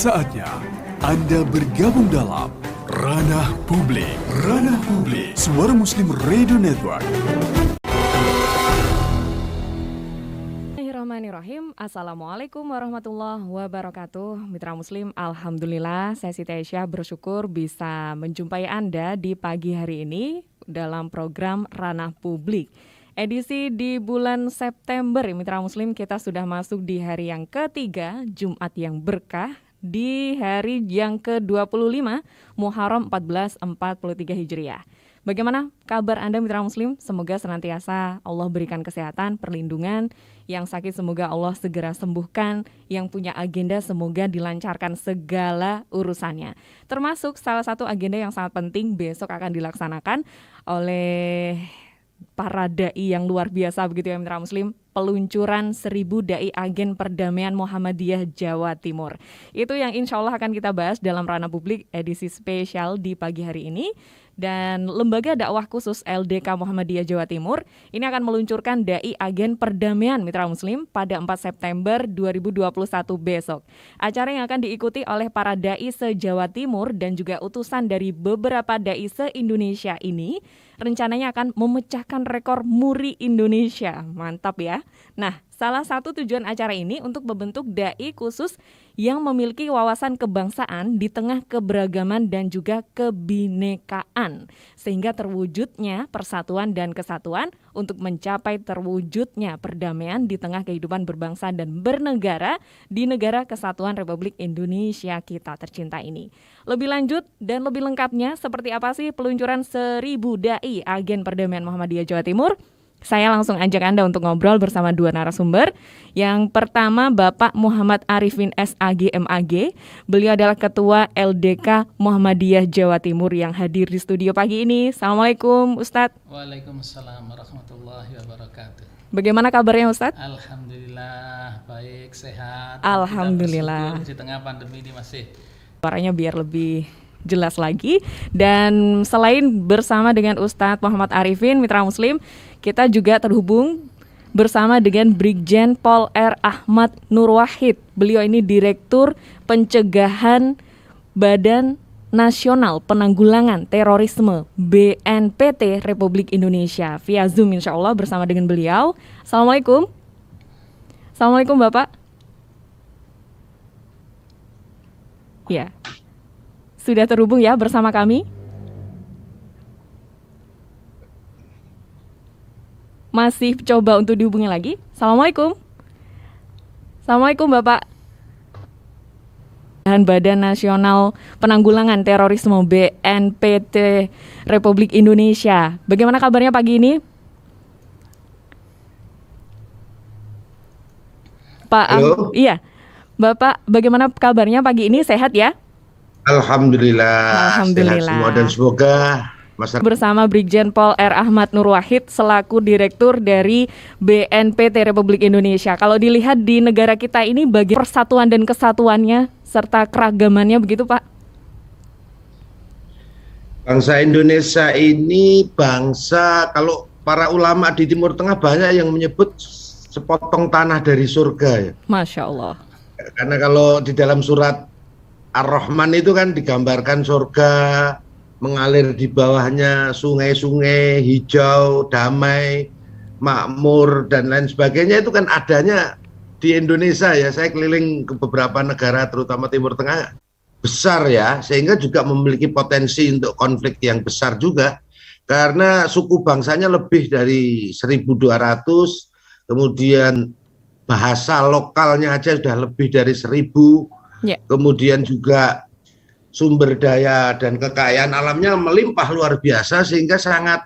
Saatnya Anda bergabung dalam Ranah Publik. Ranah Publik, Suara Muslim Radio Network. Bismillahirrahmanirrahim. Assalamualaikum warahmatullahi wabarakatuh. Mitra Muslim, Alhamdulillah saya Siti Aisyah bersyukur bisa menjumpai Anda di pagi hari ini dalam program Ranah Publik. Edisi di bulan September, Mitra Muslim, kita sudah masuk di hari yang ketiga, Jumat yang berkah, di hari yang ke-25, Muharram 1443 Hijriah. Bagaimana kabar Anda, Mitra Muslim? Semoga senantiasa Allah berikan kesehatan, perlindungan. Yang sakit semoga Allah segera sembuhkan. Yang punya agenda semoga dilancarkan segala urusannya. Termasuk salah satu agenda yang sangat penting besok akan dilaksanakan oleh para da'i yang luar biasa begitu ya Mitra Muslim, peluncuran 1000 da'i agen perdamaian Muhammadiyah Jawa Timur. Itu yang insya Allah akan kita bahas dalam Ranah Publik edisi spesial di pagi hari ini. Dan Lembaga Dakwah Khusus LDK Muhammadiyah Jawa Timur ini akan meluncurkan da'i agen perdamaian Mitra Muslim pada 4 September 2021 besok. Acara yang akan diikuti oleh para da'i se-Jawa Timur dan juga utusan dari beberapa da'i se-Indonesia ini rencananya akan memecahkan rekor muri Indonesia. Mantap ya. Nah, salah satu tujuan acara ini untuk membentuk da'i khusus yang memiliki wawasan kebangsaan di tengah keberagaman dan juga kebinekaan. Sehingga terwujudnya persatuan dan kesatuan untuk mencapai terwujudnya perdamaian di tengah kehidupan berbangsa dan bernegara di negara kesatuan Republik Indonesia kita tercinta ini. Lebih lanjut dan lebih lengkapnya seperti apa sih peluncuran 1000 da'i agen perdamaian Muhammadiyah Jawa Timur? Saya langsung ajak Anda untuk ngobrol bersama dua narasumber. Yang pertama Bapak Muhammad Arifin SAG MAG. Beliau adalah Ketua LDK Muhammadiyah Jawa Timur yang hadir di studio pagi ini. Assalamualaikum Ustadz. Waalaikumsalam warahmatullahi wabarakatuh. Bagaimana kabarnya Ustadz? Alhamdulillah baik, sehat. Alhamdulillah. Di tengah pandemi ini masih. Suaranya biar lebih jelas lagi. Dan selain bersama dengan Ustadz Muhammad Arifin, Mitra Muslim, kita juga terhubung bersama dengan Brigjen Pol R. Ahmad Nur Wahid. Beliau ini Direktur Pencegahan Badan Nasional Penanggulangan Terorisme BNPT Republik Indonesia. Via Zoom insya Allah bersama dengan beliau. Assalamualaikum. Assalamualaikum Bapak. Ya, sudah terhubung ya bersama kami. Masih coba untuk dihubungi lagi. Assalamualaikum. Assalamualaikum Bapak. Badan Nasional Penanggulangan Terorisme BNPT Republik Indonesia. Bagaimana kabarnya pagi ini? Pak iya. Bapak, bagaimana kabarnya pagi ini? Sehat ya? Alhamdulillah. Alhamdulillah. Sehat semua dan semoga masyarakat. Bersama Brigjen Pol R. Ahmad Nur Wahid selaku Direktur dari BNPT Republik Indonesia. Kalau dilihat di negara kita ini bagi persatuan dan kesatuannya serta keragamannya begitu Pak? Bangsa Indonesia ini bangsa, kalau para ulama di Timur Tengah banyak yang menyebut sepotong tanah dari surga ya. Masya Allah. Karena kalau di dalam surat Ar-Rahman itu kan digambarkan surga, mengalir di bawahnya sungai-sungai hijau, damai, makmur dan lain sebagainya. Itu kan adanya di Indonesia ya. Saya keliling ke beberapa negara terutama Timur Tengah besar ya, sehingga juga memiliki potensi untuk konflik yang besar juga karena suku bangsanya lebih dari 1.200, kemudian bahasa lokalnya aja sudah lebih dari 1.000. Kemudian juga sumber daya dan kekayaan alamnya melimpah luar biasa sehingga sangat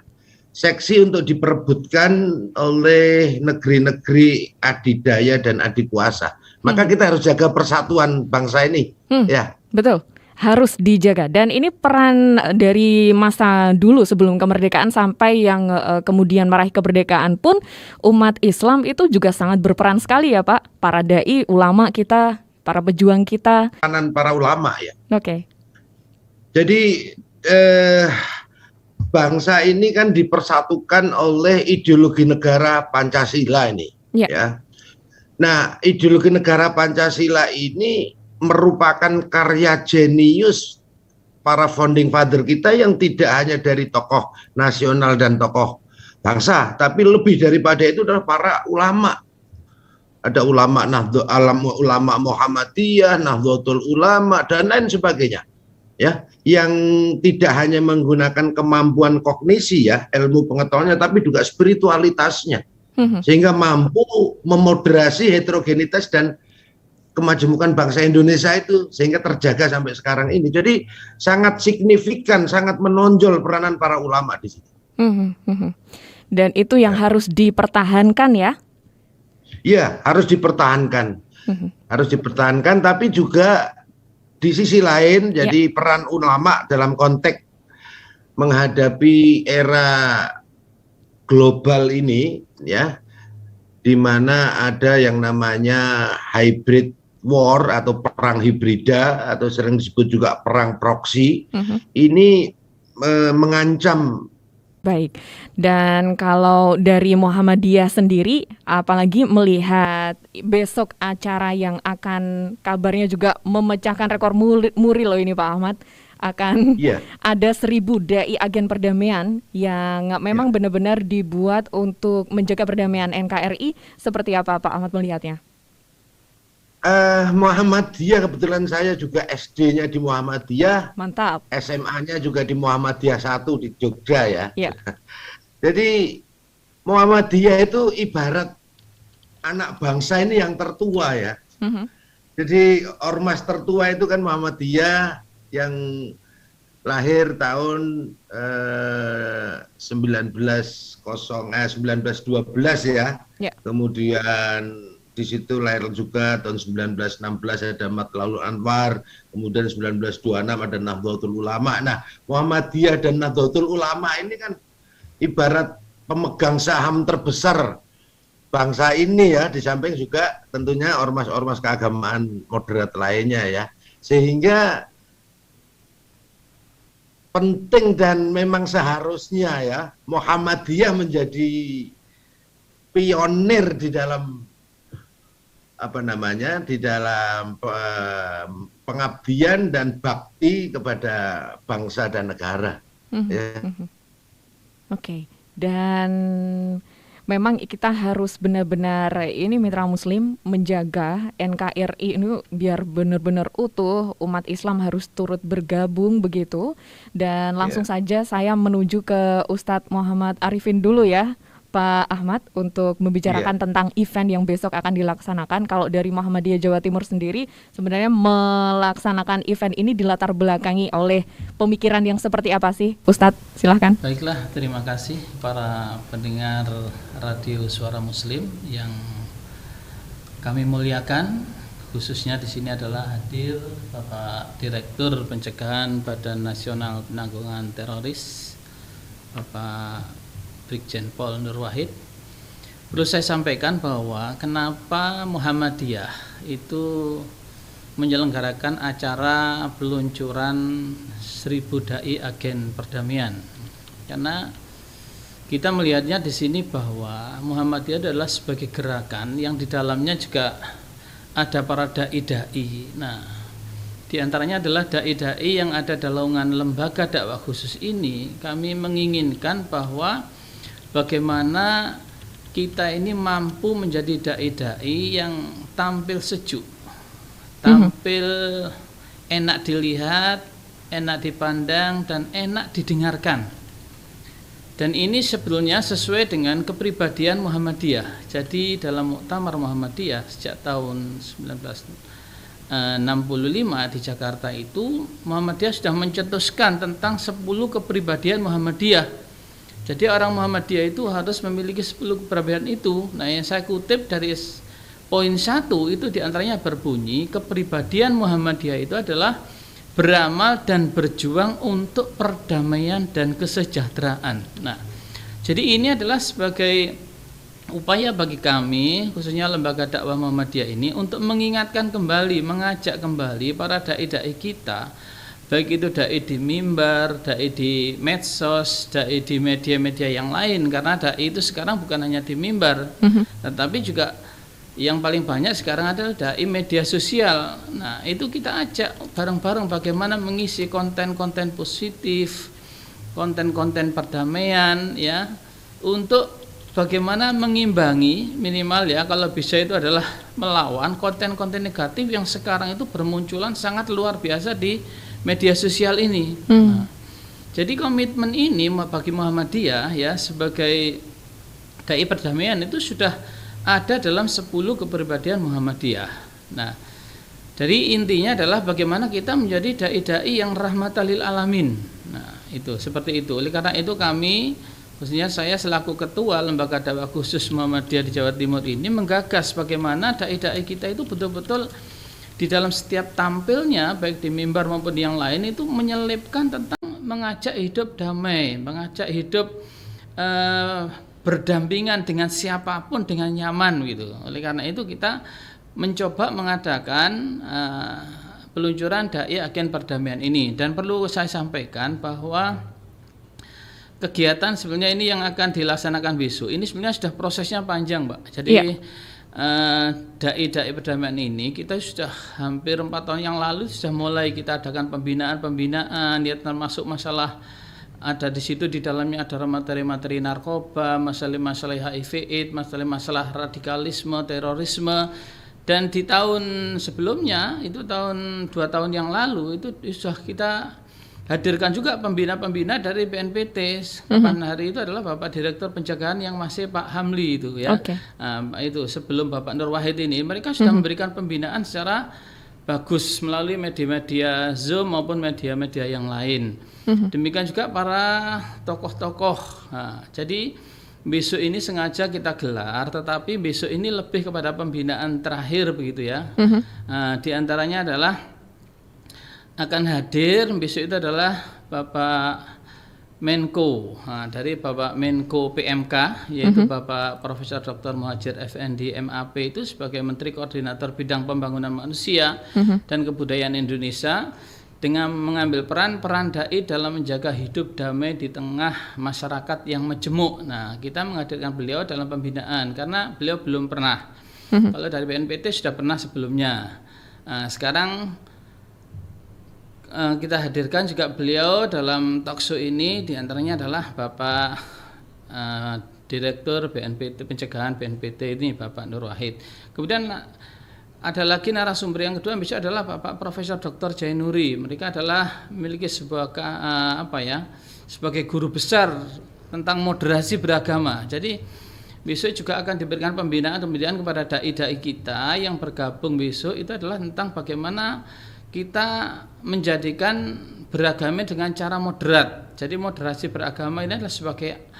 seksi untuk diperebutkan oleh negeri-negeri adidaya dan adikuasa. Maka kita harus jaga persatuan bangsa ini. Ya. Betul. Harus dijaga. Dan ini peran dari masa dulu sebelum kemerdekaan sampai yang kemudian meraih kemerdekaan pun umat Islam itu juga sangat berperan sekali ya Pak. Para da'i, ulama kita, para pejuang kita. Kanan para ulama ya. Oke. Jadi bangsa ini kan dipersatukan oleh ideologi negara Pancasila ini. Ya. Nah, ideologi negara Pancasila ini merupakan karya jenius para founding father kita yang tidak hanya dari tokoh nasional dan tokoh bangsa, tapi lebih daripada itu adalah para ulama. Ada ulama Muhammadiyah, Nahdlatul Ulama dan lain sebagainya. Ya, yang tidak hanya menggunakan kemampuan kognisi ya, ilmu pengetahuannya, tapi juga spiritualitasnya. Sehingga mampu memoderasi heterogenitas dan kemajemukan bangsa Indonesia itu sehingga terjaga sampai sekarang ini. Jadi sangat signifikan, sangat menonjol peranan para ulama di sini. Dan itu yang harus dipertahankan ya? Iya, harus dipertahankan. Harus dipertahankan, tapi juga di sisi lain jadi peran ulama dalam konteks menghadapi era global ini ya, di mana ada yang namanya hybrid war atau perang hibrida atau sering disebut juga perang proksi. Ini mengancam. Baik, dan kalau dari Muhammadiyah sendiri, apalagi melihat besok acara yang akan kabarnya juga memecahkan rekor muri loh ini Pak Ahmad, akan ada 1.000 dai agen perdamaian yang memang benar-benar dibuat untuk menjaga perdamaian NKRI. Seperti apa Pak Ahmad melihatnya? Muhammadiyah, kebetulan saya juga SD-nya di Muhammadiyah. Mantap. SMA-nya juga di Muhammadiyah 1 di Jogja ya. Jadi Muhammadiyah itu ibarat anak bangsa ini yang tertua ya. Jadi ormas tertua itu kan Muhammadiyah yang lahir tahun 1912 ya. Kemudian di situ lahir juga tahun 1916 ada Matlaul Anwar, kemudian 1926 ada Nahdlatul Ulama. Nah, Muhammadiyah dan Nahdlatul Ulama ini kan ibarat pemegang saham terbesar bangsa ini ya, di samping juga tentunya ormas-ormas keagamaan moderat lainnya ya. Sehingga penting dan memang seharusnya ya Muhammadiyah menjadi pionir di dalam di dalam pengabdian dan bakti kepada bangsa dan negara. Oke. Dan memang kita harus benar-benar ini mitra muslim menjaga NKRI ini biar benar-benar utuh, umat Islam harus turut bergabung begitu. Dan langsung saja saya menuju ke Ustadz Muhammad Arifin dulu ya Pak Ahmad untuk membicarakan tentang event yang besok akan dilaksanakan. Kalau dari Muhammadiyah Jawa Timur sendiri sebenarnya melaksanakan event ini dilatar belakangi oleh pemikiran yang seperti apa sih Ustadz? Silahkan. Baiklah, terima kasih para pendengar Radio Suara Muslim yang kami muliakan. Khususnya di sini adalah hadir Bapak Direktur Pencegahan Badan Nasional Penanggulangan Teroris, Bapak Brigjen Pol Nur Wahid. Perlu saya sampaikan bahwa kenapa Muhammadiyah itu menyelenggarakan acara peluncuran 1.000 dai agen perdamaian. Karena kita melihatnya di sini bahwa Muhammadiyah adalah sebagai gerakan yang di dalamnya juga ada para dai-dai. Nah, di antaranya adalah dai-dai yang ada dalam lembaga dakwah khusus ini. Kami menginginkan bahwa bagaimana kita ini mampu menjadi dai-dai yang tampil sejuk, tampil enak dilihat, enak dipandang, dan enak didengarkan. Dan ini sebetulnya sesuai dengan kepribadian Muhammadiyah. Jadi dalam Muktamar Muhammadiyah sejak tahun 1965 di Jakarta itu, Muhammadiyah sudah mencetuskan tentang 10 kepribadian Muhammadiyah. Jadi orang Muhammadiyah itu harus memiliki 10 kepribadian itu. Nah, yang saya kutip dari poin 1 itu diantaranya berbunyi, kepribadian Muhammadiyah itu adalah beramal dan berjuang untuk perdamaian dan kesejahteraan. Nah, jadi ini adalah sebagai upaya bagi kami, khususnya lembaga dakwah Muhammadiyah ini, untuk mengingatkan kembali, mengajak kembali para dai-dai kita, baik itu dai di mimbar, dai di medsos, dai di media-media yang lain. Karena dai itu sekarang bukan hanya di mimbar, tetapi juga yang paling banyak sekarang adalah dai media sosial. Nah, itu kita ajak bareng-bareng bagaimana mengisi konten-konten positif, konten-konten perdamaian ya, untuk bagaimana mengimbangi minimal ya, kalau bisa itu adalah melawan konten-konten negatif yang sekarang itu bermunculan sangat luar biasa di media sosial ini. Nah, jadi komitmen ini bagi Muhammadiyah ya sebagai dai perdamaian itu sudah ada dalam 10 kepribadian Muhammadiyah. Nah, jadi intinya adalah bagaimana kita menjadi dai-dai yang rahmatan lil alamin. Nah, itu seperti itu. Oleh karena itu kami, khususnya saya selaku ketua Lembaga Dakwah Khusus Muhammadiyah di Jawa Timur ini menggagas bagaimana dai-dai kita itu betul-betul di dalam setiap tampilnya baik di mimbar maupun yang lain itu menyelipkan tentang mengajak hidup damai, mengajak hidup berdampingan dengan siapapun dengan nyaman gitu. Oleh karena itu kita mencoba mengadakan peluncuran dai agen perdamaian ini, dan perlu saya sampaikan bahwa kegiatan sebenarnya ini yang akan dilaksanakan besok ini sebenarnya sudah prosesnya panjang, Mbak. Jadi dai-dai perdamaian ini kita sudah hampir 4 tahun yang lalu sudah mulai kita adakan pembinaan ya, termasuk masalah ada di situ, di dalamnya ada materi-materi narkoba, masalah-masalah HIV/AIDS, masalah-masalah radikalisme, terorisme. Dan di tahun sebelumnya itu 2 tahun yang lalu itu sudah kita hadirkan juga pembina-pembina dari BNPT. Kapan hari itu adalah Bapak Direktur Pencegahan yang masih Pak Hamli itu ya. Itu sebelum Bapak Nur Wahid ini mereka sudah memberikan pembinaan secara bagus melalui media-media Zoom maupun media-media yang lain. Demikian juga para tokoh-tokoh. Nah, jadi besok ini sengaja kita gelar, tetapi besok ini lebih kepada pembinaan terakhir begitu ya. Nah, di antaranya adalah akan hadir besok itu adalah Bapak Menko, dari Bapak Menko PMK yaitu Bapak Profesor Dr. Muhadjir Effendi MAP itu sebagai Menteri Koordinator Bidang Pembangunan Manusia dan Kebudayaan Indonesia, dengan mengambil peran dai dalam menjaga hidup damai di tengah masyarakat yang majemuk. Nah, kita menghadirkan beliau dalam pembinaan karena beliau belum pernah. Kalau dari BNPT sudah pernah sebelumnya. Nah, sekarang kita hadirkan juga beliau dalam talkshow ini, diantaranya adalah Bapak Direktur BNPT Pencegahan BNPT ini Bapak Nur Wahid. Kemudian ada lagi narasumber yang kedua bisa adalah Bapak Profesor Dr. Jainuri. Mereka adalah memiliki sebuah sebagai guru besar tentang moderasi beragama. Jadi besok juga akan diberikan pembinaan kepada dai-dai kita yang bergabung besok itu adalah tentang bagaimana kita menjadikan beragama dengan cara moderat. Jadi moderasi beragama ini adalah sebagai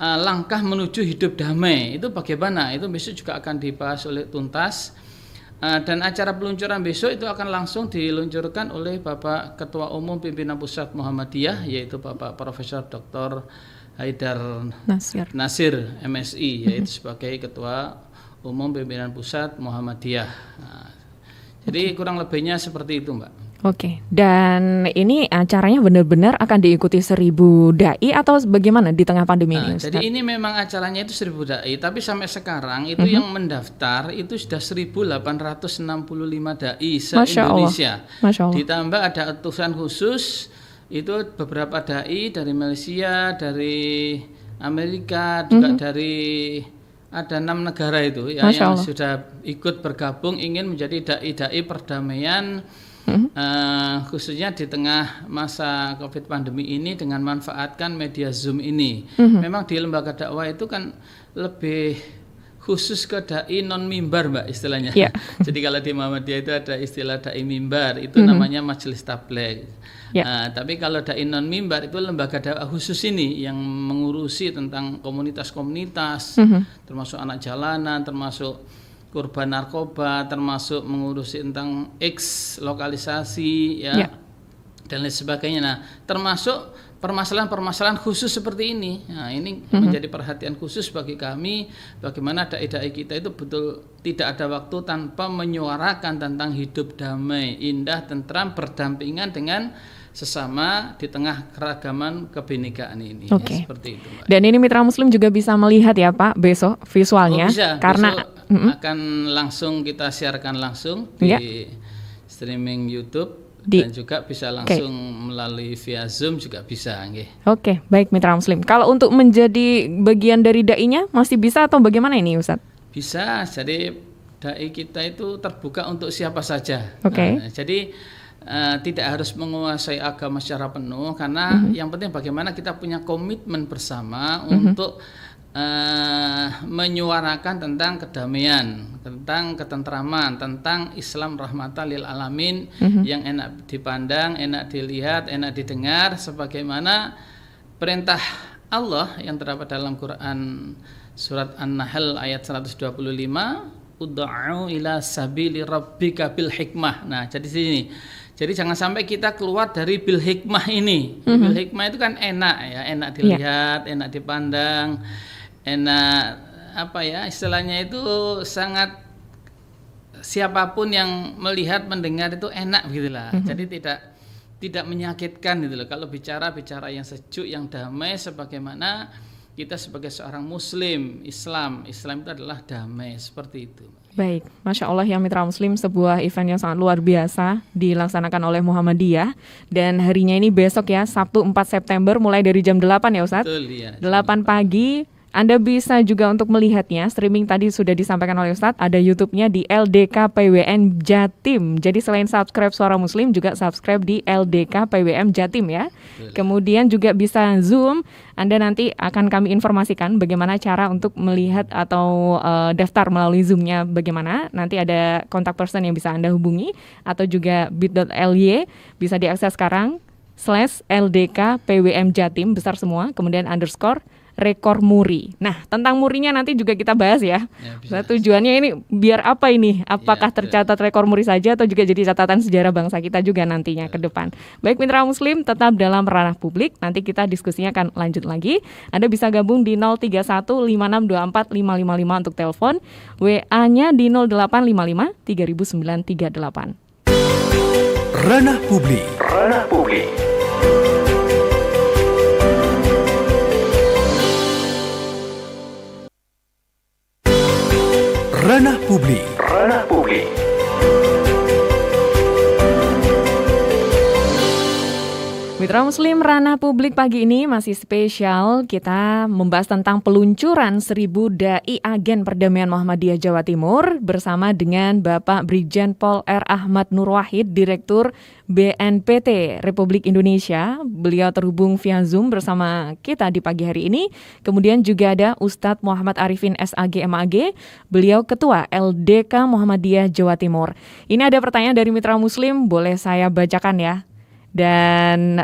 langkah menuju hidup damai. Itu bagaimana? Itu besok juga akan dibahas oleh tuntas. Dan acara peluncuran besok itu akan langsung diluncurkan oleh Bapak Ketua Umum Pimpinan Pusat Muhammadiyah yaitu Bapak Profesor Dr. Haidar Nasir MSI yaitu sebagai Ketua Umum Pimpinan Pusat Muhammadiyah. Jadi kurang lebihnya seperti itu, Mbak. Oke, dan ini acaranya benar-benar akan diikuti 1.000 dai atau bagaimana di tengah pandemi ini? Jadi ini memang acaranya itu 1.000 dai, tapi sampai sekarang itu yang mendaftar itu sudah 1.865 dai se-Indonesia. Masya Allah. Ditambah ada utusan khusus, itu beberapa dai dari Malaysia, dari Amerika, juga dari ada 6 negara itu ya, yang sudah ikut bergabung ingin menjadi dai-dai perdamaian. Khususnya di tengah masa COVID pandemi ini dengan manfaatkan media Zoom ini. Memang di lembaga dakwah itu kan lebih khusus ke dai non mimbar, Mbak, istilahnya. Jadi kalau di Muhammadiyah itu ada istilah dai mimbar, itu namanya majelis tabligh. Tapi kalau dai non mimbar itu lembaga dakwah khusus ini yang mengurusi tentang komunitas-komunitas, termasuk anak jalanan, termasuk korban narkoba, termasuk mengurusi tentang lokalisasi dan lain sebagainya. Nah, termasuk permasalahan-permasalahan khusus seperti ini. Nah, ini menjadi perhatian khusus bagi kami, bagaimana dai-dai kita itu betul tidak ada waktu tanpa menyuarakan tentang hidup damai, indah, tentram, berdampingan dengan sesama di tengah keragaman kebinekaan ini. Ya, seperti itu, Mbak. Dan ini Mitra Muslim juga bisa melihat ya Pak besok visualnya, bisa, karena besok akan langsung kita siarkan langsung di streaming YouTube. Dan juga bisa langsung melalui via Zoom juga bisa. Oke, baik Mitra Muslim. Kalau untuk menjadi bagian dari dai-nya masih bisa atau bagaimana ini Ustadz? Bisa, jadi dai kita itu terbuka untuk siapa saja. Jadi tidak harus menguasai agama secara penuh, karena yang penting bagaimana kita punya komitmen bersama untuk menyuarakan tentang kedamaian, tentang ketentraman, tentang Islam rahmatan lil alamin yang enak dipandang, enak dilihat, enak didengar, sebagaimana perintah Allah yang terdapat dalam Quran surat An-Nahl ayat 125, ud'u ila sabili rabbika bil hikmah. Nah, jadi jangan sampai kita keluar dari bil hikmah ini. Bil hikmah itu kan enak ya, enak dilihat, enak dipandang, enak istilahnya itu sangat siapapun yang melihat mendengar itu enak gitulah. Jadi tidak menyakitkan gitu loh. Kalau bicara yang sejuk, yang damai, sebagaimana kita sebagai seorang muslim Islam itu adalah damai, seperti itu. Baik, Masya Allah ya Mitra Muslim, sebuah event yang sangat luar biasa dilaksanakan oleh Muhammadiyah, dan harinya ini besok ya, Sabtu 4 September mulai dari jam 8 ya Ustadz. Betul, ya. 8 pagi. Anda bisa juga untuk melihatnya, streaming tadi sudah disampaikan oleh Ustadz, ada YouTube-nya di LDK PWN Jatim. Jadi selain subscribe Suara Muslim, juga subscribe di LDK PWM Jatim ya. Kemudian juga bisa Zoom, Anda nanti akan kami informasikan bagaimana cara untuk melihat atau daftar melalui Zoom-nya bagaimana. Nanti ada kontak person yang bisa Anda hubungi, atau juga bit.ly, bisa diakses sekarang, /LDK PWM Jatim, besar semua, kemudian _ rekor muri. Nah, tentang murinya nanti juga kita bahas ya. Nah, tujuannya ini biar apa ini? Apakah tercatat rekor muri saja atau juga jadi catatan sejarah bangsa kita juga nantinya ke depan. Baik Mitra Muslim, tetap dalam ranah publik. Nanti kita diskusinya akan lanjut lagi. Anda bisa gabung di 03156245555 untuk telepon. WA-nya di 0855 3938. Ranah publik. Ranah publik. Ranah publik. Ranah publik. Mitra Muslim, ranah publik pagi ini masih spesial. Kita membahas tentang peluncuran 1000 dai agen perdamaian Muhammadiyah Jawa Timur bersama dengan Bapak Brigjen Pol R. Ahmad Nur Wahid, Direktur BNPT Republik Indonesia. Beliau terhubung via Zoom bersama kita di pagi hari ini. Kemudian juga ada Ustadz Muhammad Arifin SAG MAG, beliau Ketua LDK Muhammadiyah Jawa Timur. Ini ada pertanyaan dari Mitra Muslim, boleh saya bacakan ya? Dan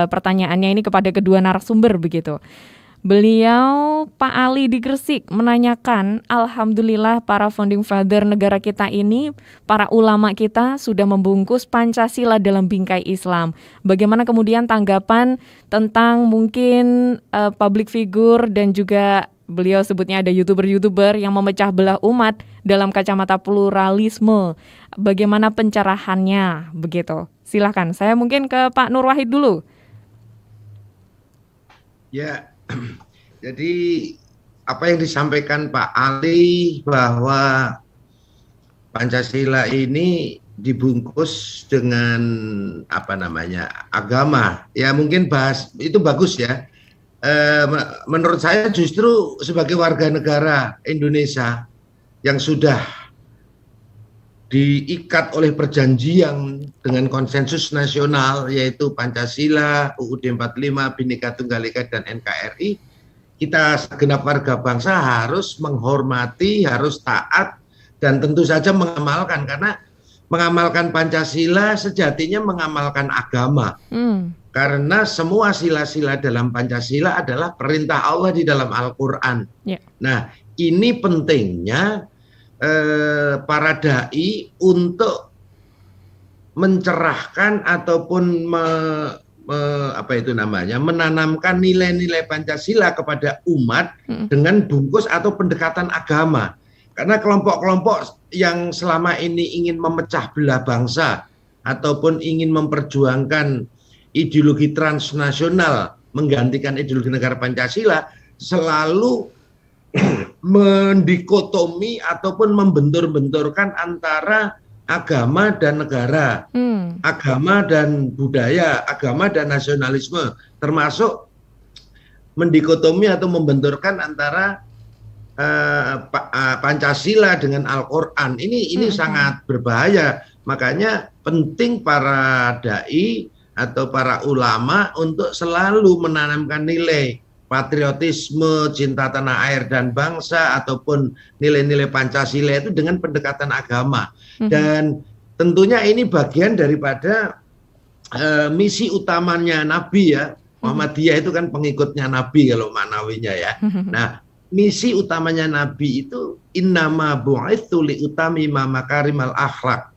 pertanyaannya ini kepada kedua narasumber begitu. Beliau Pak Ali di Gresik menanyakan, alhamdulillah para founding father negara kita ini, para ulama kita sudah membungkus Pancasila dalam bingkai Islam. Bagaimana kemudian tanggapan tentang mungkin public figure dan juga beliau sebutnya ada YouTuber yang memecah belah umat dalam kacamata pluralisme. Bagaimana pencerahannya begitu? Silahkan, saya mungkin ke Pak Nur Wahid dulu. Ya, jadi apa yang disampaikan Pak Ali bahwa Pancasila ini dibungkus dengan agama, ya mungkin bahas itu bagus ya. Menurut saya justru sebagai warga negara Indonesia yang sudah diikat oleh perjanjian dengan konsensus nasional yaitu Pancasila, UUD 45, Bhinneka Tunggal Ika dan NKRI, kita segenap warga bangsa harus menghormati, harus taat dan tentu saja mengamalkan, karena mengamalkan Pancasila sejatinya mengamalkan agama. Karena semua sila-sila dalam Pancasila adalah perintah Allah di dalam Al-Quran. Nah, ini pentingnya para dai untuk mencerahkan ataupun menanamkan nilai-nilai Pancasila kepada umat dengan bungkus atau pendekatan agama. Karena kelompok-kelompok yang selama ini ingin memecah belah bangsa ataupun ingin memperjuangkan ideologi transnasional menggantikan ideologi negara Pancasila selalu mendikotomi ataupun membentur-benturkan antara agama dan negara, agama dan budaya, agama dan nasionalisme, termasuk mendikotomi atau membenturkan antara Pancasila dengan Al-Quran. Ini sangat berbahaya. Makanya penting para dai atau para ulama untuk selalu menanamkan nilai patriotisme, cinta tanah air dan bangsa, ataupun nilai-nilai Pancasila itu dengan pendekatan agama. Dan tentunya ini bagian daripada misi utamanya Nabi ya. Muhammadiyah itu kan pengikutnya Nabi kalau maknawinya ya. Nah, misi utamanya Nabi itu innama bu'itsu liutamima makarimal akhlak.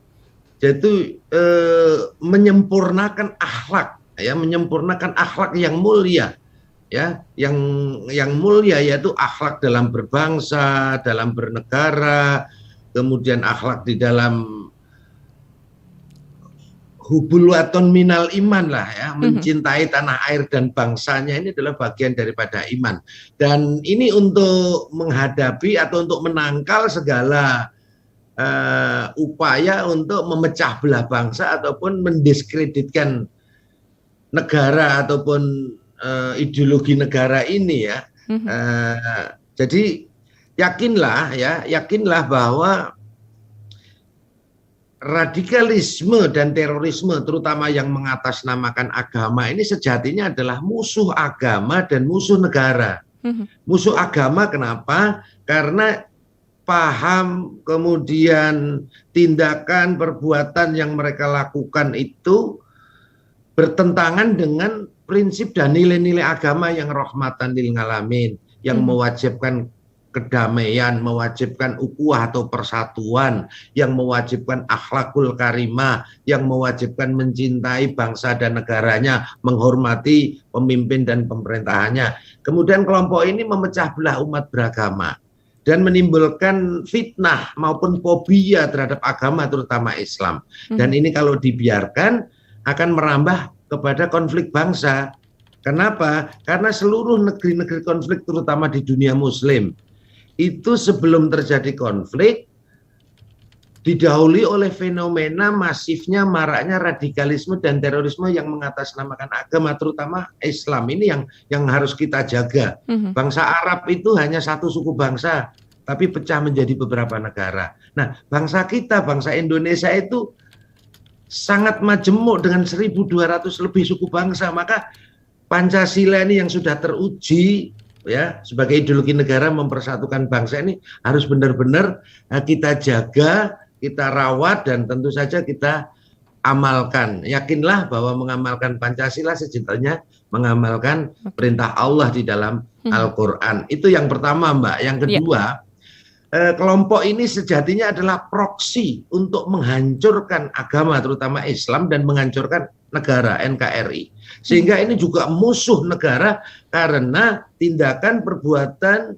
Yaitu menyempurnakan akhlak ya, menyempurnakan akhlak yang mulia. Ya, yang mulia yaitu akhlak dalam berbangsa, dalam bernegara, kemudian akhlak di dalam hubul waton minal iman lah ya, mencintai tanah air dan bangsanya, ini adalah bagian daripada iman. Dan ini untuk menghadapi atau untuk menangkal segala upaya untuk memecah belah bangsa ataupun mendiskreditkan negara ataupun ideologi negara ini ya. Jadi yakinlah bahwa radikalisme dan terorisme terutama yang mengatasnamakan agama ini sejatinya adalah musuh agama dan musuh negara. Musuh agama kenapa? Karena paham, kemudian tindakan, perbuatan yang mereka lakukan itu bertentangan dengan prinsip dan nilai-nilai agama yang rahmatan lil alamin, yang mewajibkan kedamaian, mewajibkan ukhuwah atau persatuan, yang mewajibkan akhlakul karimah, yang mewajibkan mencintai bangsa dan negaranya, menghormati pemimpin dan pemerintahannya. Kemudian kelompok ini memecah belah umat beragama dan menimbulkan fitnah maupun fobia terhadap agama terutama Islam. Dan ini kalau dibiarkan akan merambah kepada konflik bangsa. Kenapa? Karena seluruh negeri-negeri konflik terutama di dunia muslim itu sebelum terjadi konflik didahului oleh fenomena masifnya maraknya radikalisme dan terorisme yang mengatasnamakan agama terutama Islam. Ini yang harus kita jaga. Bangsa Arab itu hanya satu suku bangsa tapi pecah menjadi beberapa negara. Nah, bangsa kita, bangsa Indonesia itu sangat majemuk dengan 1.200 lebih suku bangsa. Maka Pancasila ini yang sudah teruji ya sebagai ideologi negara mempersatukan bangsa ini harus benar-benar kita jaga, kita rawat, dan tentu saja kita amalkan. Yakinlah bahwa mengamalkan Pancasila sejatinya mengamalkan perintah Allah di dalam Al-Quran. Itu yang pertama, Mbak. Yang kedua, kelompok ini sejatinya adalah proksi untuk menghancurkan agama terutama Islam dan menghancurkan negara NKRI. Sehingga ini juga musuh negara karena tindakan, perbuatan,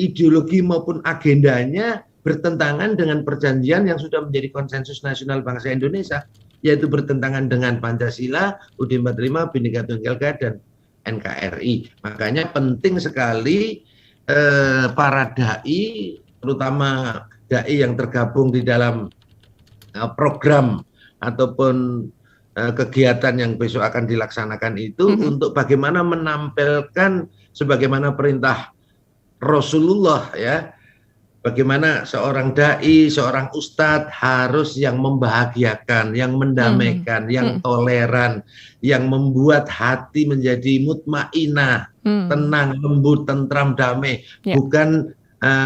ideologi maupun agendanya bertentangan dengan perjanjian yang sudah menjadi konsensus nasional bangsa Indonesia, yaitu bertentangan dengan Pancasila, UUD 45, Bhinneka Tunggal Ika dan NKRI. Makanya penting sekali para dai, terutama dai yang tergabung di dalam program ataupun kegiatan yang besok akan dilaksanakan itu untuk bagaimana menampilkan sebagaimana perintah Rasulullah ya, bagaimana seorang dai, seorang ustadz harus yang membahagiakan, yang mendamaikan, yang toleran, yang membuat hati menjadi mutmainah, tenang, lembut, tentram, damai, bukan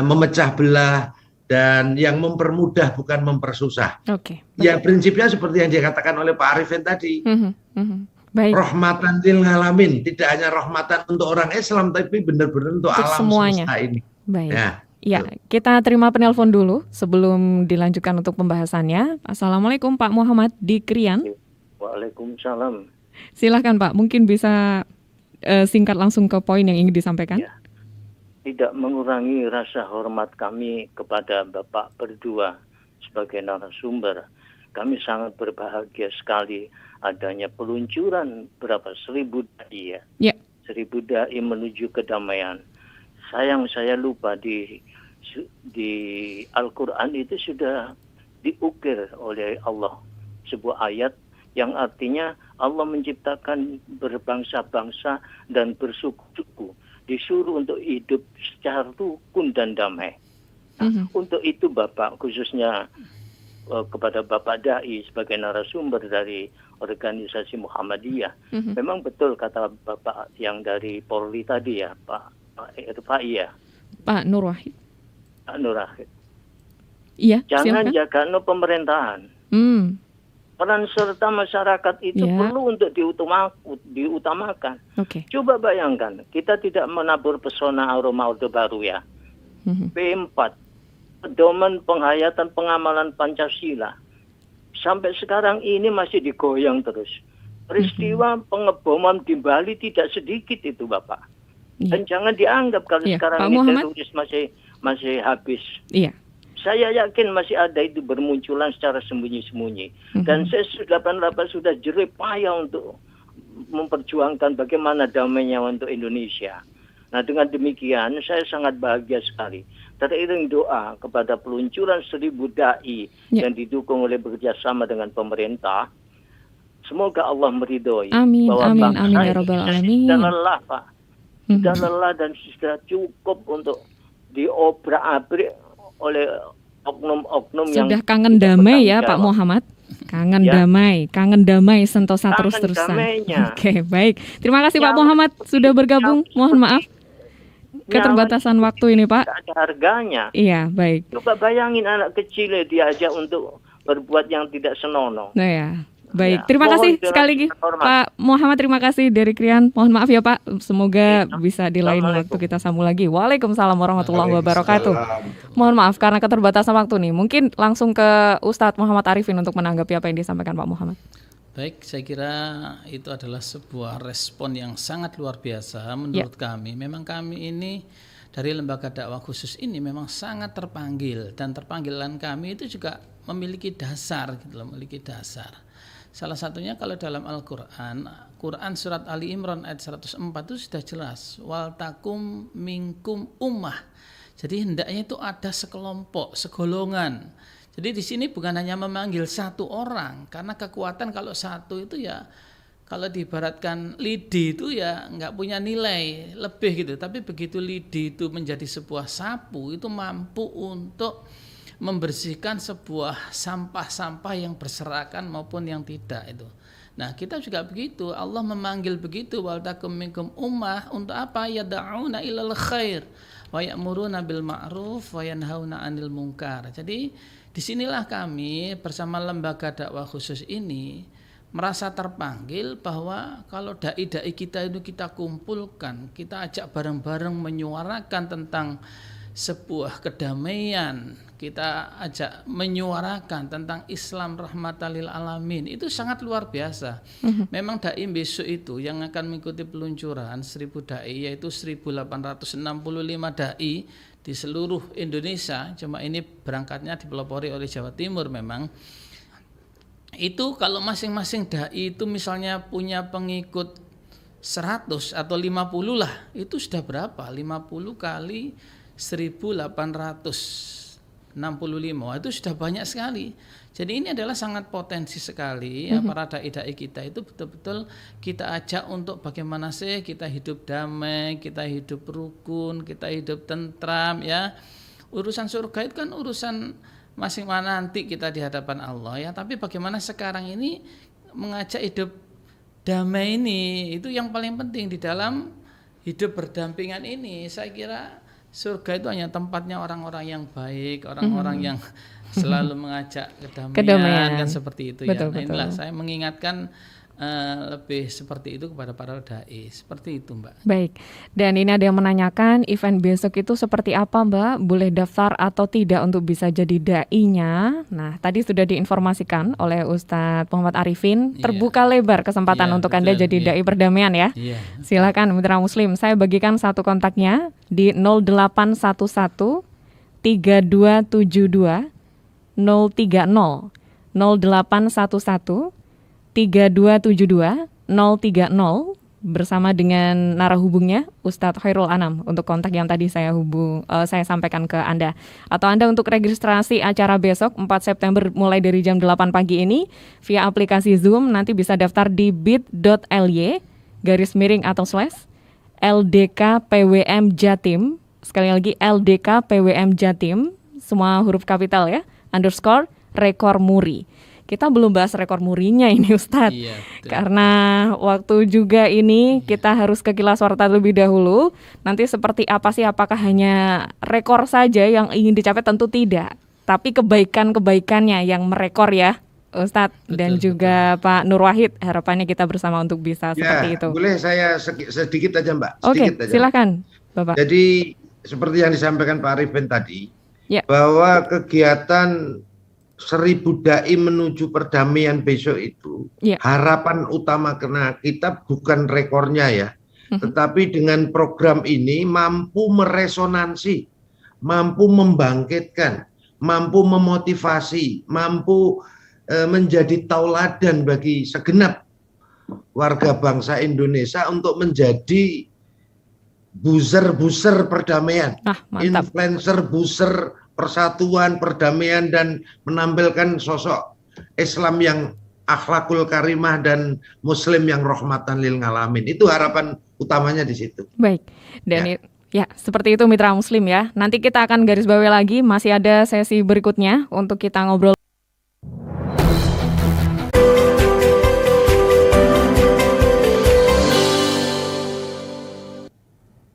memecah belah, dan yang mempermudah bukan mempersusah. Ya prinsipnya seperti yang dikatakan oleh Pak Arifin tadi. Baik. Rahmatan lil alamin, tidak hanya rahmatan untuk orang Islam tapi benar-benar untuk alam semuanya. Semesta ini. Baik. Ya, kita terima penelpon dulu sebelum dilanjutkan untuk pembahasannya. Assalamualaikum Pak Muhammad di Krian. Waalaikumsalam. Silahkan Pak, mungkin bisa singkat langsung ke poin yang ingin disampaikan. Ya. Tidak mengurangi rasa hormat kami kepada Bapak berdua sebagai narasumber. Kami sangat berbahagia sekali adanya peluncuran berapa 1.000 dai ya. 1.000 dai menuju kedamaian. Sayang saya lupa di Al-Quran itu sudah diukir oleh Allah sebuah ayat yang artinya Allah menciptakan berbangsa-bangsa dan bersuku-suku, disuruh untuk hidup secara rukun dan damai. Nah, untuk itu Bapak, khususnya kepada Bapak Dai sebagai narasumber dari organisasi Muhammadiyah, memang betul kata Bapak yang dari Polri tadi ya, Pak Irfai ya, Pak Nur Wahid. Pak Nur Wahid. Iya, Jangan silakan. jaga pemerintahan. Peran serta masyarakat itu perlu untuk diutamakan. Oke. Coba bayangkan, kita tidak menabur pesona aroma Orde Baru ya. P4, pedoman penghayatan pengamalan Pancasila. Sampai sekarang ini masih digoyang terus. Peristiwa pengeboman di Bali tidak sedikit itu Bapak. Dan jangan dianggap kalau sekarang Pak ini Muhammad? teroris masih habis. Iya. Saya yakin masih ada itu bermunculan secara sembunyi-sembunyi. Dan saya 88 sudah jerih payah untuk memperjuangkan bagaimana damainya untuk Indonesia. Nah dengan demikian saya sangat bahagia sekali. Teriring doa kepada peluncuran 1.000 dai yang didukung oleh bekerjasama dengan pemerintah. Semoga Allah meridhoi bahwa bangsa amin ya rabbal alamin. sudah lelah Pak. Sudah lelah dan sudah cukup untuk diobrak-abrik oleh oknum-oknum yang sudah kangen damai ya Pak Muhammad. Kangen damai sentosa terus-terusan. Oke, baik. Terima kasih Pak Muhammad sudah bergabung. Mohon maaf keterbatasan waktu ini Pak. Tidak ada harganya. Iya, baik. Coba bayangin anak kecil diajak untuk berbuat yang tidak senonoh. Nah ya. Baik, Ya, terima kasih mohon sekali lagi Pak Muhammad, terima kasih dari Krian. Mohon maaf ya Pak, semoga bisa di lain waktu kita sambung lagi. Waalaikumsalam warahmatullahi wabarakatuh. Mohon maaf karena keterbatasan waktu nih. Mungkin langsung ke Ustadz Muhammad Arifin untuk menanggapi apa yang disampaikan Pak Muhammad. Baik, saya kira itu adalah sebuah respon yang sangat luar biasa menurut kami. Memang kami ini dari lembaga dakwah khusus ini memang sangat terpanggil, dan terpanggilan kami itu juga memiliki dasar gitu loh, memiliki dasar. Salah satunya kalau dalam Al-Quran, Quran surat Ali Imran ayat 104 itu sudah jelas, wal takum minkum ummah. Jadi hendaknya itu ada sekelompok, segolongan. Jadi di sini bukan hanya memanggil satu orang, karena kekuatan kalau satu itu ya, kalau diibaratkan lidi itu ya nggak punya nilai lebih gitu. Tapi begitu lidi itu menjadi sebuah sapu, itu mampu untuk membersihkan sebuah sampah-sampah yang berserakan maupun yang tidak itu. Nah kita juga begitu, Allah memanggil begitu, wal takum minkum ummah, untuk apa? Yad'una ilal khair wa ya'muruna bil ma'ruf wa yanhauna 'anil munkar. Jadi disinilah kami bersama lembaga dakwah khusus ini merasa terpanggil bahwa kalau dai-dai kita itu kita kumpulkan, kita ajak bareng-bareng menyuarakan tentang sebuah kedamaian, kita ajak menyuarakan tentang Islam rahmatan lil alamin, itu sangat luar biasa. Memang dai besok itu yang akan mengikuti peluncuran 1.000 dai, yaitu 1.865 dai di seluruh Indonesia. Cuma ini berangkatnya dipelopori oleh Jawa Timur memang. Itu kalau masing-masing dai itu misalnya punya pengikut 100 atau 50 lah, itu sudah berapa? 50 kali 1.865, itu sudah banyak sekali. Jadi ini adalah sangat potensi sekali ya, para dai-dai kita itu betul-betul kita ajak untuk bagaimana sih kita hidup damai, kita hidup rukun, kita hidup tentram ya. Urusan surga itu kan urusan masing-masing nanti kita di hadapan Allah ya, tapi bagaimana sekarang ini mengajak hidup damai ini, itu yang paling penting di dalam hidup berdampingan ini. Saya kira surga itu hanya tempatnya orang-orang yang baik, orang-orang yang selalu mengajak kedamaian kan seperti itu ya. Nah inilah saya mengingatkan lebih seperti itu kepada para dai, seperti itu Mbak. Baik, dan ini ada yang menanyakan event besok itu seperti apa Mbak? Boleh daftar atau tidak untuk bisa jadi dai-nya? Nah tadi sudah diinformasikan oleh Ustadz Muhammad Arifin, terbuka lebar kesempatan untuk Anda jadi dai perdamaian ya. Silakan mitra muslim, saya bagikan satu kontaknya di 0811 3272 030 0811 3272 030, bersama dengan narahubungnya Ustadz Khairul Anam untuk kontak yang tadi saya sampaikan ke Anda. Atau Anda untuk registrasi acara besok 4 September mulai dari jam 8 pagi ini via aplikasi Zoom, nanti bisa daftar di bit.ly/LDK PWM Jatim. Sekali lagi LDK PWM Jatim, semua huruf kapital ya, _rekor muri. Kita belum bahas rekor murinya ini Ustadz, Iya, karena waktu juga ini kita harus ke Kilas Warta lebih dahulu. Nanti seperti apa sih, apakah hanya rekor saja yang ingin dicapai? Tentu tidak, tapi kebaikan-kebaikannya yang merekor ya Ustadz. Dan juga Pak Nur Wahid, harapannya kita bersama untuk bisa seperti itu. Boleh saya sedikit aja Mbak? Oke, Sedikit aja. silakan Bapak. Jadi seperti yang disampaikan Pak Arifin tadi, Ya. bahwa kegiatan 1000 dai menuju perdamaian besok itu, Ya. harapan utama karena kita bukan rekornya ya, tetapi dengan program ini mampu meresonansi, mampu membangkitkan, mampu memotivasi, mampu menjadi tauladan bagi segenap warga bangsa Indonesia untuk menjadi buzzer perdamaian, Mantap. influencer buzzer persatuan, perdamaian, dan menampilkan sosok Islam yang akhlakul karimah dan Muslim yang rahmatan lil alamin. Itu harapan utamanya di situ. Baik, dan ya seperti itu mitra Muslim ya. Nanti kita akan garis bawahi lagi, masih ada sesi berikutnya untuk kita ngobrol.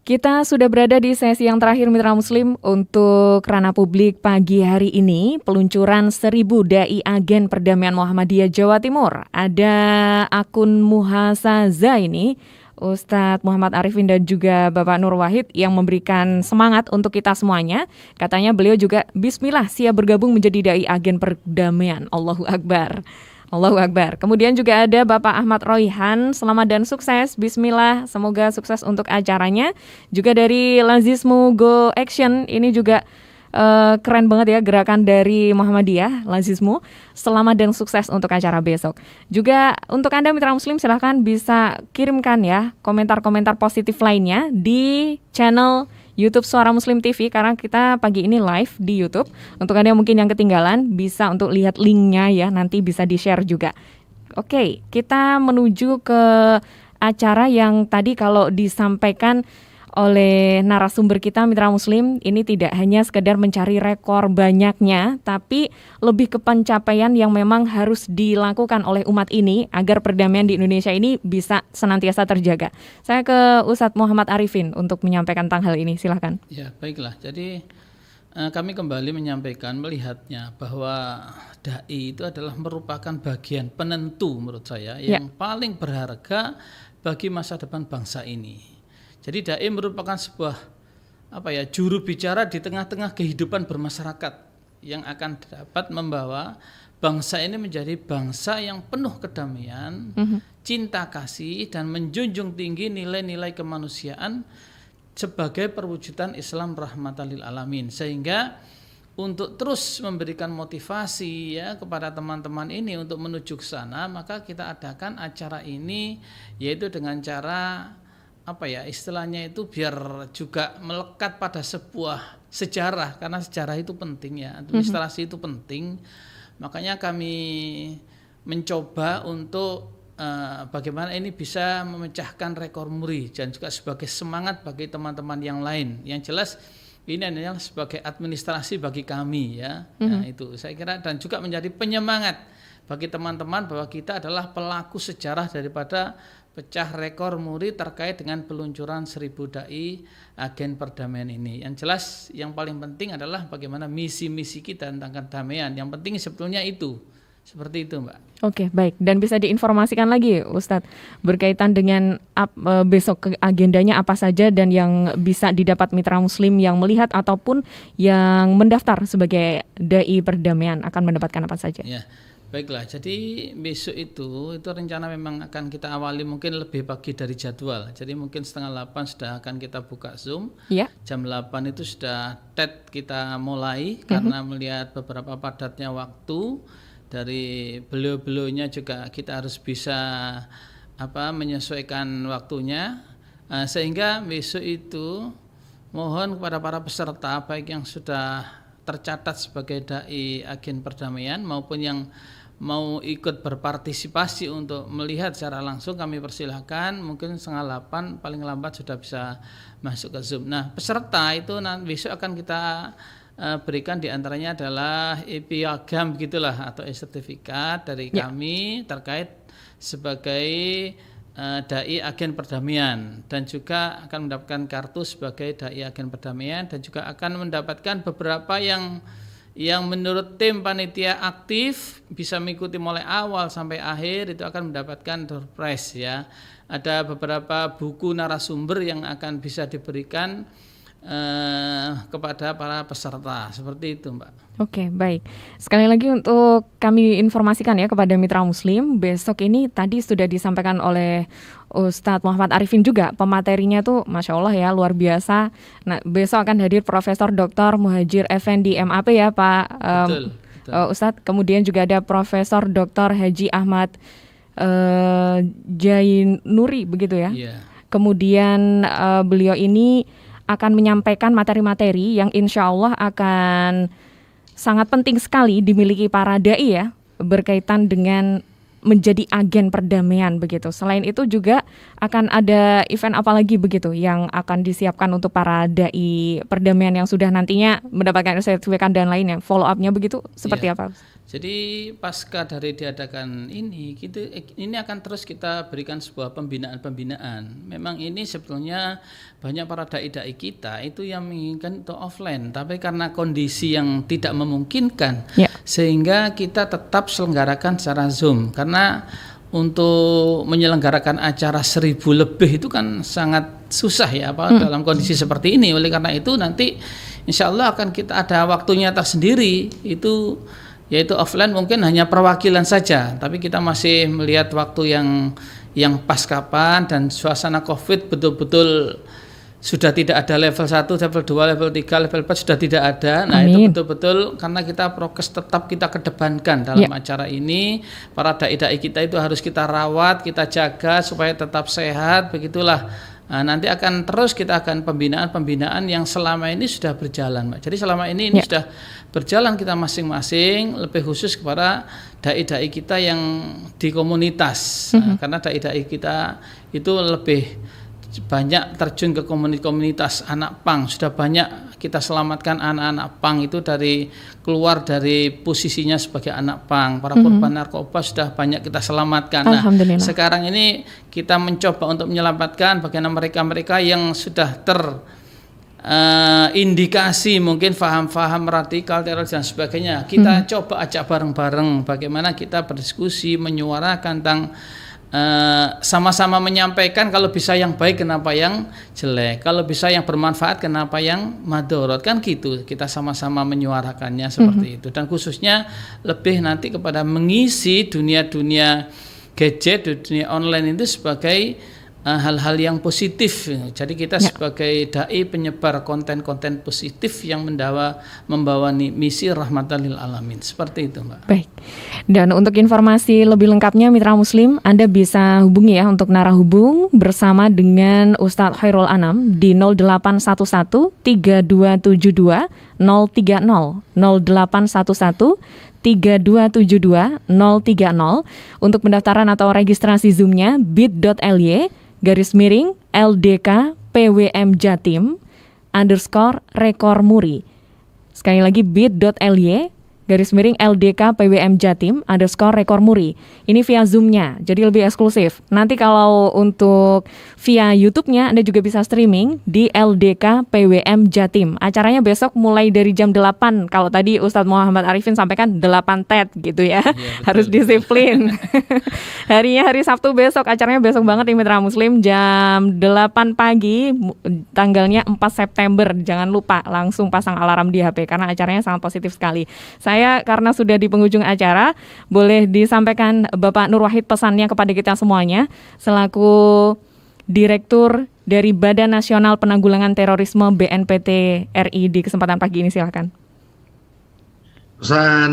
Kita sudah berada di sesi yang terakhir mitra Muslim untuk Ranah Publik pagi hari ini, peluncuran 1000 dai agen perdamaian Muhammadiyah Jawa Timur. Ada akun Muhasaza ini, Ustadz Muhammad Arifin dan juga Bapak Nur Wahid yang memberikan semangat untuk kita semuanya. Katanya beliau juga bismillah siap bergabung menjadi dai agen perdamaian. Allahu Akbar. Allahu Akbar. Kemudian juga ada Bapak Ahmad Royhan, selamat dan sukses. Bismillah, semoga sukses untuk acaranya. Juga dari Lazismu Go Action, ini juga keren banget ya gerakan dari Muhammadiyah, Lazismu. Selamat dan sukses untuk acara besok. Juga untuk Anda mitra Muslim silahkan bisa kirimkan ya komentar-komentar positif lainnya di channel YouTube Suara Muslim TV, karena kita pagi ini live di YouTube. Untuk Anda yang mungkin yang ketinggalan, bisa untuk lihat linknya ya, nanti bisa di-share juga. Oke, kita menuju ke acara yang tadi kalau disampaikan oleh narasumber kita mitra Muslim, ini tidak hanya sekedar mencari rekor banyaknya, tapi lebih ke pencapaian yang memang harus dilakukan oleh umat ini agar perdamaian di Indonesia ini bisa senantiasa terjaga. Saya ke Ustadz Muhammad Arifin untuk menyampaikan tentang hal ini, silahkan. Ya, baiklah. Jadi kami kembali menyampaikan melihatnya bahwa dai itu adalah merupakan bagian penentu menurut saya yang paling berharga bagi masa depan bangsa ini. Jadi dai merupakan sebuah juru bicara di tengah-tengah kehidupan bermasyarakat yang akan dapat membawa bangsa ini menjadi bangsa yang penuh kedamaian, cinta kasih, dan menjunjung tinggi nilai-nilai kemanusiaan sebagai perwujudan Islam rahmatan lil alamin. Sehingga untuk terus memberikan motivasi ya kepada teman-teman ini untuk menuju ke sana, maka kita adakan acara ini yaitu dengan cara istilahnya itu biar juga melekat pada sebuah sejarah, karena sejarah itu penting ya, administrasi itu penting. Makanya kami mencoba untuk bagaimana ini bisa memecahkan rekor muri dan juga sebagai semangat bagi teman-teman yang lain. Yang jelas ini adalah sebagai administrasi bagi kami ya. Nah, itu saya kira, dan juga menjadi penyemangat bagi teman-teman bahwa kita adalah pelaku sejarah daripada pecah rekor muri terkait dengan peluncuran 1000 dai agen perdamaian ini. Yang jelas yang paling penting adalah bagaimana misi-misi kita tentang kedamaian. Yang penting sebetulnya itu. Seperti itu Mbak. Oke, baik. Dan bisa diinformasikan lagi Ustadz berkaitan dengan besok agendanya apa saja dan yang bisa didapat mitra Muslim yang melihat ataupun yang mendaftar sebagai dai perdamaian akan mendapatkan apa saja? Ya. Baiklah, jadi besok itu rencana memang akan kita awali mungkin lebih pagi dari jadwal. Jadi mungkin 7:30 sudah akan kita buka Zoom. Ya. Jam 8 itu sudah TED kita mulai karena melihat beberapa padatnya waktu dari beliau-beliaunya juga kita harus bisa menyesuaikan waktunya, sehingga besok itu mohon kepada para peserta baik yang sudah tercatat sebagai dai agen perdamaian maupun yang mau ikut berpartisipasi untuk melihat secara langsung, kami persilahkan mungkin 7:30 paling lambat sudah bisa masuk ke Zoom. Nah, peserta itu nanti besok akan kita berikan diantaranya adalah piagam begitulah atau sertifikat dari kami terkait sebagai dai agen perdamaian, dan juga akan mendapatkan kartu sebagai dai agen perdamaian, dan juga akan mendapatkan beberapa yang menurut tim panitia aktif bisa mengikuti mulai awal sampai akhir, itu akan mendapatkan door prize ya. Ada beberapa buku narasumber yang akan bisa diberikan kepada para peserta, seperti itu Mbak. Oke, baik. Sekali lagi untuk kami informasikan ya kepada mitra muslim, besok ini tadi sudah disampaikan oleh Ustadz Muhammad Arifin juga, pematerinya tuh Masya Allah ya, luar biasa. Nah, besok akan hadir Profesor Dr. Muhajir Effendi MAP ya Pak Betul. Ustadz. Kemudian juga ada Profesor Dr. Haji Ahmad Jainuri begitu ya. Yeah. Kemudian beliau ini akan menyampaikan materi-materi yang insya Allah akan sangat penting sekali dimiliki para dai ya, berkaitan dengan menjadi agen perdamaian begitu. Selain itu juga akan ada event apa lagi begitu yang akan disiapkan untuk para dai perdamaian yang sudah nantinya mendapatkan sertifikat dan lainnya, follow up-nya begitu seperti apa? Jadi pasca dari diadakan ini akan terus kita berikan sebuah pembinaan. Memang ini sebetulnya banyak para dai-dai kita itu yang menginginkan itu offline, tapi karena kondisi yang tidak memungkinkan, sehingga kita tetap selenggarakan secara Zoom. Karena untuk menyelenggarakan acara 1.000 lebih itu kan sangat susah ya, dalam kondisi seperti ini. Oleh karena itu nanti insya Allah akan kita ada waktunya tersendiri, itu yaitu offline mungkin hanya perwakilan saja, tapi kita masih melihat waktu yang pas kapan, dan suasana COVID betul-betul sudah tidak ada level 1, level 2, level 3, level 4 sudah tidak ada. Nah, itu betul-betul karena kita prokes tetap kita kedepankan dalam acara ini. Para dai-dai kita itu harus kita rawat, kita jaga supaya tetap sehat, begitulah. Nah, nanti akan terus kita akan pembinaan yang selama ini sudah berjalan, Mbak. Jadi selama ini sudah berjalan kita masing-masing, lebih khusus kepada dai-dai kita yang di komunitas. Karena dai-dai kita itu lebih banyak terjun ke komunitas anak pang. Sudah banyak kita selamatkan anak-anak pang itu keluar dari posisinya sebagai anak pang. Para korban narkoba sudah banyak kita selamatkan. Nah, sekarang ini kita mencoba untuk menyelamatkan bagaimana mereka-mereka yang sudah terindikasi mungkin faham-faham radikal, teroris dan sebagainya. Kita coba ajak bareng-bareng bagaimana kita berdiskusi, menyuarakan tentang sama-sama menyampaikan kalau bisa yang baik kenapa yang jelek, kalau bisa yang bermanfaat kenapa yang madorot, kan gitu. Kita sama-sama menyuarakannya seperti itu, dan khususnya lebih nanti kepada mengisi dunia gadget, dunia online itu sebagai hal-hal yang positif. Jadi kita sebagai dai penyebar konten-konten positif yang membawa misi rahmatan lil alamin. Seperti itu, Mbak. Baik. Dan untuk informasi lebih lengkapnya mitra muslim, Anda bisa hubungi ya untuk narahubung bersama dengan Ustadz Khairul Anam di 0811 3272 030 0811 3272 030. Untuk pendaftaran atau registrasi Zoom-nya bit.ly/LDK PWM Jatim _rekor muri. Sekali lagi bit.ly/LDK PWM Jatim _rekor muri. Ini via Zoom-nya, jadi lebih eksklusif. Nanti kalau untuk via YouTube-nya Anda juga bisa streaming di LDK PWM Jatim. Acaranya besok mulai dari jam 8. Kalau tadi Ustadz Muhammad Arifin sampaikan 8 TET gitu ya. Harus disiplin. Harinya hari Sabtu besok, acaranya besok banget nih mitra muslim, jam 8 pagi, tanggalnya 4 September. Jangan lupa langsung pasang alarm di HP karena acaranya sangat positif sekali. Saya karena sudah di penghujung acara, boleh disampaikan Bapak Nur Wahid pesannya kepada kita semuanya selaku Direktur dari Badan Nasional Penanggulangan Terorisme BNPT RI di kesempatan pagi ini, silakan. Pesan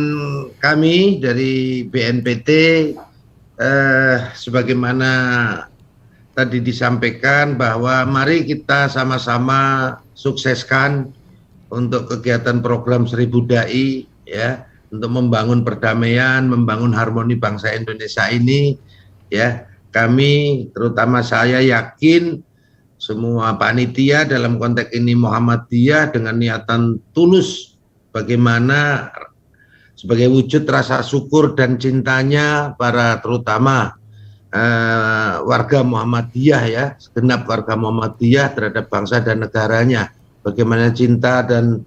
kami dari BNPT sebagaimana tadi disampaikan bahwa mari kita sama-sama sukseskan untuk kegiatan program 1000 Dai ya, untuk membangun perdamaian, membangun harmoni bangsa Indonesia ini ya. Kami terutama saya yakin semua panitia dalam konteks ini Muhammadiyah dengan niatan tulus bagaimana sebagai wujud rasa syukur dan cintanya para terutama warga Muhammadiyah ya, segenap warga Muhammadiyah terhadap bangsa dan negaranya, bagaimana cinta dan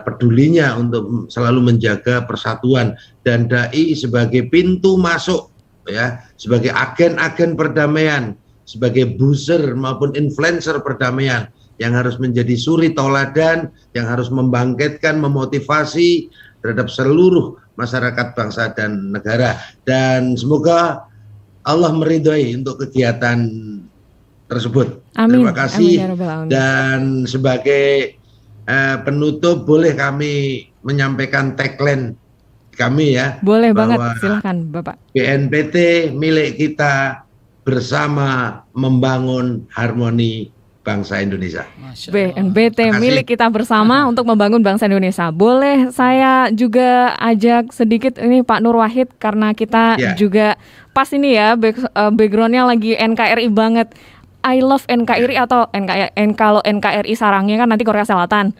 pedulinya untuk selalu menjaga persatuan, dan dai sebagai pintu masuk ya, sebagai agen-agen perdamaian, sebagai buzzer maupun influencer perdamaian yang harus menjadi suri tauladan, yang harus membangkitkan, memotivasi terhadap seluruh masyarakat bangsa dan negara. Dan semoga Allah meridhai untuk kegiatan tersebut. Amin. Terima kasih. Amin, ya Rabbal Alamin. Dan sebagai penutup boleh kami menyampaikan tagline kami ya. Boleh banget, silahkan Bapak. BNPT milik kita, bersama membangun harmoni bangsa Indonesia. BNPT milik kita bersama untuk membangun bangsa Indonesia. Boleh saya juga ajak sedikit ini Pak Nur Wahid, karena kita juga pas ini ya backgroundnya lagi NKRI banget. I love NKRI atau kalau NKRI sarangnya kan nanti Korea Selatan.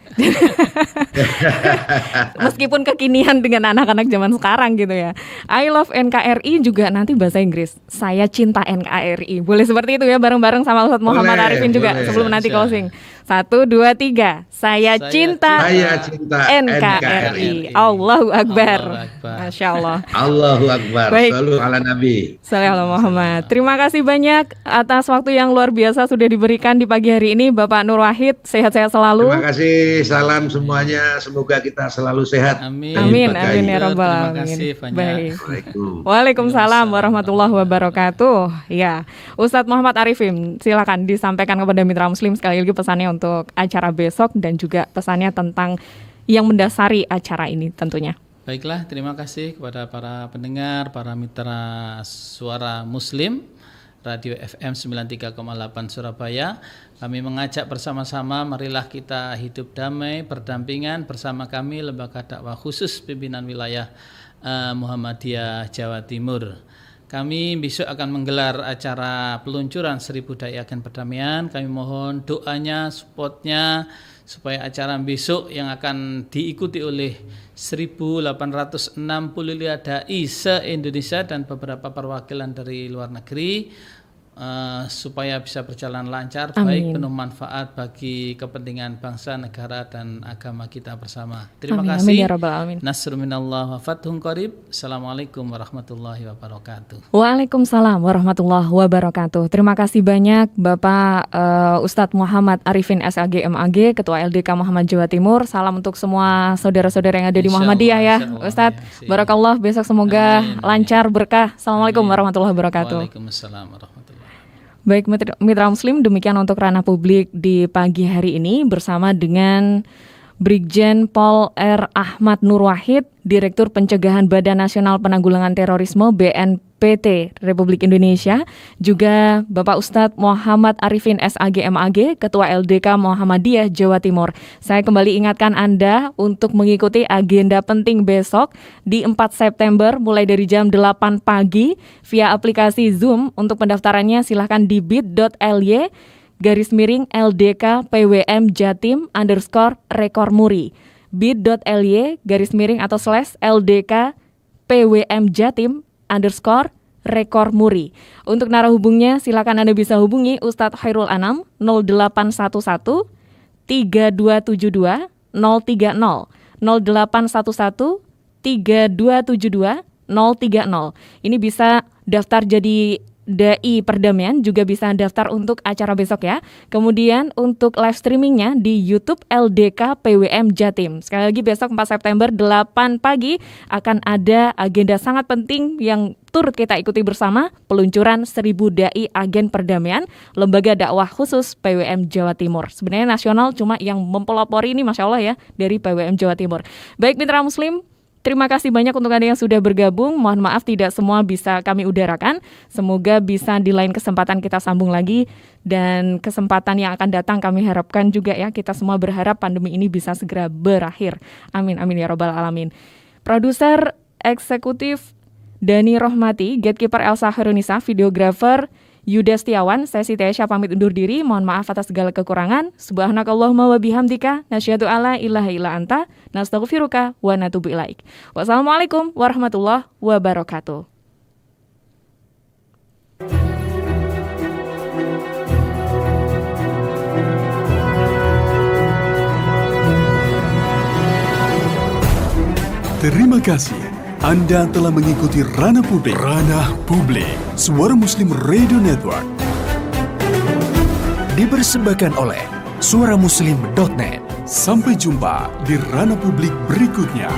Meskipun kekinian dengan anak-anak zaman sekarang gitu ya. I love NKRI juga nanti bahasa Inggris. Saya cinta NKRI. Boleh seperti itu ya, bareng-bareng sama Ustadz Muhammad Arifin juga sebelum nanti closing. 1, 2, 3. Saya cinta NKRI. Allahu Akbar. Masya Allah. Allahu Akbar. Shallu ala Nabi. Sallallahu Muhammad. Terima kasih banyak atas waktu yang luar biasa sudah diberikan di pagi hari ini, Bapak Nur Wahid. Sehat-sehat selalu. Terima kasih. Salam semuanya. Semoga kita selalu sehat. Amin. Amin ya Rabbal Alamin. Terima kasih banyak. Waalaikumsalam warahmatullahi wabarakatuh. Ya, Ustadz Muhammad Arifin, silakan disampaikan kepada mitra Muslim sekali lagi pesannya untuk acara besok dan juga pesannya tentang yang mendasari acara ini tentunya. Baiklah, terima kasih kepada para pendengar, para mitra suara Muslim Radio FM 93,8 Surabaya. Kami mengajak bersama-sama, marilah kita hidup damai, berdampingan bersama kami Lembaga Dakwah Khusus Pimpinan Wilayah Muhammadiyah Jawa Timur. Kami besok akan menggelar acara peluncuran 1000 Dai Agen Perdamaian. Kami mohon doanya, supportnya, supaya acara besok yang akan diikuti oleh 1865 dai se-Indonesia dan beberapa perwakilan dari luar negeri, supaya bisa berjalan lancar, baik penuh manfaat bagi kepentingan bangsa, negara, dan agama kita bersama. Terima kasih. Nasrun minallah wa fathun qarib. Assalamualaikum warahmatullahi wabarakatuh. Waalaikumsalam warahmatullahi wabarakatuh. Terima kasih banyak Bapak Ustadz Muhammad Arifin SAG MAG, Ketua LDK Muhammad Jawa Timur. Salam untuk semua saudara-saudara yang ada di Muhammadiyah ya Ustadz. Barakallah, besok semoga lancar, berkah. Assalamualaikum warahmatullahi wabarakatuh. Waalaikumsalam warahmatullahi. Baik mitra Muslim, demikian untuk ranah publik di pagi hari ini bersama dengan Brigjen Pol R. Ahmad Nur Wahid, Direktur Pencegahan Badan Nasional Penanggulangan Terorisme BNPT Republik Indonesia, juga Bapak Ustadz Muhammad Arifin SAG MAG, Ketua LDK Muhammadiyah Jawa Timur. Saya kembali ingatkan Anda untuk mengikuti agenda penting besok di 4 September mulai dari jam 8 pagi via aplikasi Zoom. Untuk pendaftarannya silahkan di bit.ly/LDK PWM Jatim _rekormuri bit.ly/LDK PWM Jatim _rekormuri. Untuk narahubungnya silakan Anda bisa hubungi Ustadz Khairul Anam 0811 3272 030 0811 3272 030. Ini bisa daftar jadi Dai Perdamaian, juga bisa daftar untuk acara besok ya. Kemudian untuk live streamingnya di YouTube LDK PWM Jatim. Sekali lagi besok 4 September 8 pagi akan ada agenda sangat penting yang turut kita ikuti bersama, peluncuran 1000 Dai Agen Perdamaian Lembaga Dakwah Khusus PWM Jawa Timur. Sebenarnya nasional, cuma yang mempelopori ini Masya Allah ya dari PWM Jawa Timur. Baik mitra Muslim, Terima kasih banyak untuk Anda yang sudah bergabung. Mohon maaf tidak semua bisa kami udarakan. Semoga bisa di lain kesempatan kita sambung lagi. Dan kesempatan yang akan datang kami harapkan juga ya, kita semua berharap pandemi ini bisa segera berakhir. Amin, amin ya robbal alamin. Produser eksekutif Dani Rohmati, gatekeeper Elsa Herunisa, videografer Yuda Setiawan, saya Siti Aisyah pamit undur diri. Mohon maaf atas segala kekurangan. Subhanakallahumma wa bihamdika, nasyhadu alla ilaha illa anta, nastaghfiruka wa natubu ilaik. Wassalamualaikum warahmatullahi wabarakatuh. Terima kasih. Anda telah mengikuti Ranah Publik. Ranah Publik, Suara Muslim Radio Network. Dipersembahkan oleh suaramuslim.net. Sampai jumpa di Ranah Publik berikutnya.